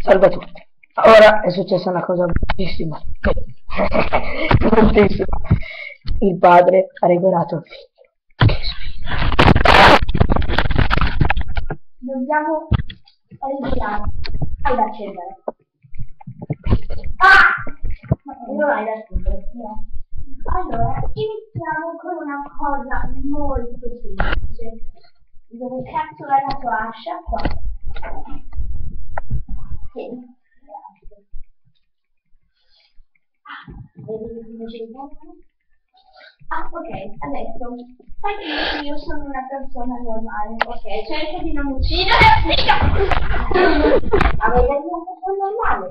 Salve a tutti. Ora è successa una cosa bruttissima. Bruttissima. Il padre ha regolato il figlio. Che sfida. Dobbiamo regolare. Hai da accendere. Ah! Ma non hai da accendere. Allora, iniziamo con una cosa molto semplice. Dove cazzo è la tua ascia? Qua. Sì. Vedi come ci ricordo? Ah, ok, adesso fai finta che io sono una persona normale. Ok, cerca di non uccidere. Avete una persona normale?